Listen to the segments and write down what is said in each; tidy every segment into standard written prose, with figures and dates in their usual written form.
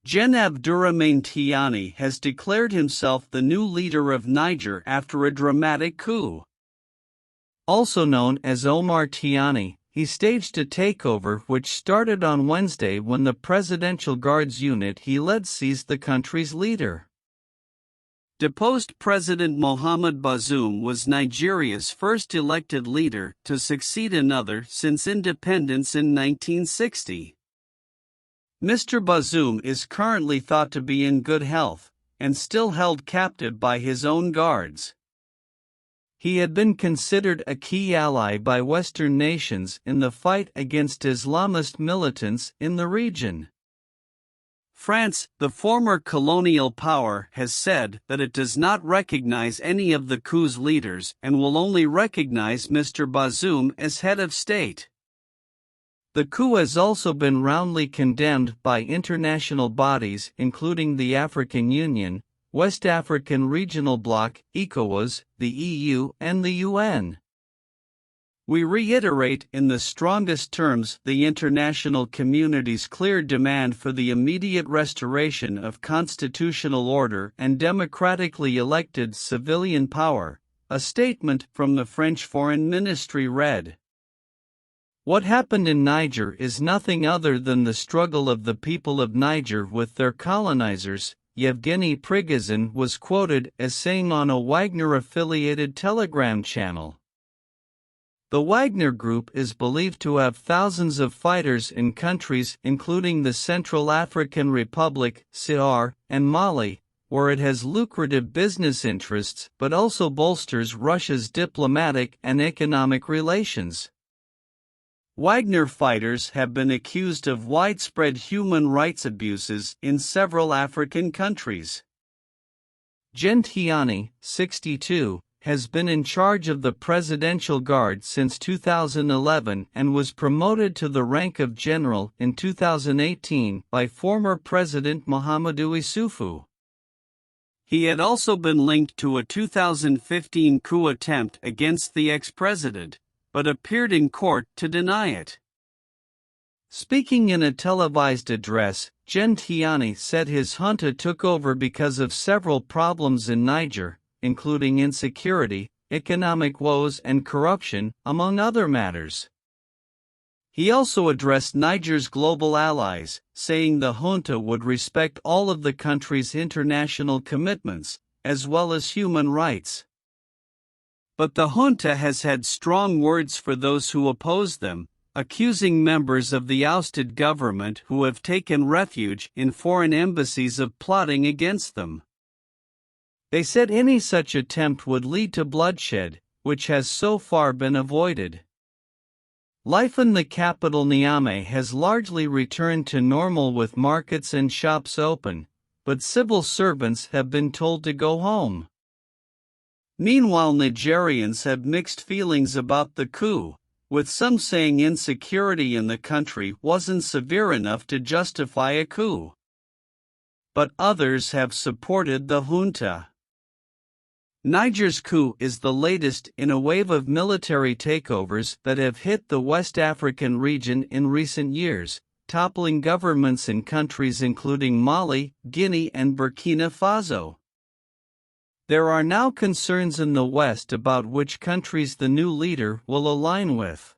Gen Abdourahmane Tchiani has declared himself the new leader of Niger after a dramatic coup. Also known as Omar Tchiani, he staged a takeover which started on Wednesday when the Presidential Guards unit he led seized the country's leader. Deposed President Mohamed Bazoum was Nigeria's first elected leader to succeed another since independence in 1960. Mr. Bazoum is currently thought to be in good health, and still held captive by his own guards. He had been considered a key ally by Western nations in the fight against Islamist militants in the region. France, the former colonial power, has said that it does not recognize any of the coup's leaders and will only recognize Mr. Bazoum as head of state. The coup has also been roundly condemned by international bodies including the African Union, West African Regional Bloc, ECOWAS, the EU, and the UN. We reiterate in the strongest terms the international community's clear demand for the immediate restoration of constitutional order and democratically elected civilian power, a statement from the French Foreign Ministry read. What happened in Niger is nothing other than the struggle of the people of Niger with their colonizers, Yevgeny Prigozhin was quoted as saying on a Wagner-affiliated Telegram channel. The Wagner Group is believed to have thousands of fighters in countries including the Central African Republic, CAR, and Mali, where it has lucrative business interests but also bolsters Russia's diplomatic and economic relations. Wagner fighters have been accused of widespread human rights abuses in several African countries. Gen Tchiani, 62, has been in charge of the Presidential Guard since 2011 and was promoted to the rank of general in 2018 by former President Mahamadou Issoufou. He had also been linked to a 2015 coup attempt against the ex-president, but appeared in court to deny it. Speaking in a televised address, Gen Tchiani said his junta took over because of several problems in Niger, including insecurity, economic woes and corruption, among other matters. He also addressed Niger's global allies, saying the junta would respect all of the country's international commitments, as well as human rights. But the junta has had strong words for those who oppose them, accusing members of the ousted government who have taken refuge in foreign embassies of plotting against them. They said any such attempt would lead to bloodshed, which has so far been avoided. Life in the capital Niamey has largely returned to normal with markets and shops open, but civil servants have been told to go home. Meanwhile, Nigerians have mixed feelings about the coup, with some saying insecurity in the country wasn't severe enough to justify a coup. But others have supported the junta. Niger's coup is the latest in a wave of military takeovers that have hit the West African region in recent years, toppling governments in countries including Mali, Guinea, and Burkina Faso. There are now concerns in the West about which countries the new leader will align with.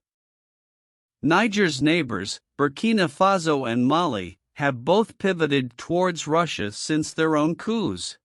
Niger's neighbors, Burkina Faso and Mali, have both pivoted towards Russia since their own coups.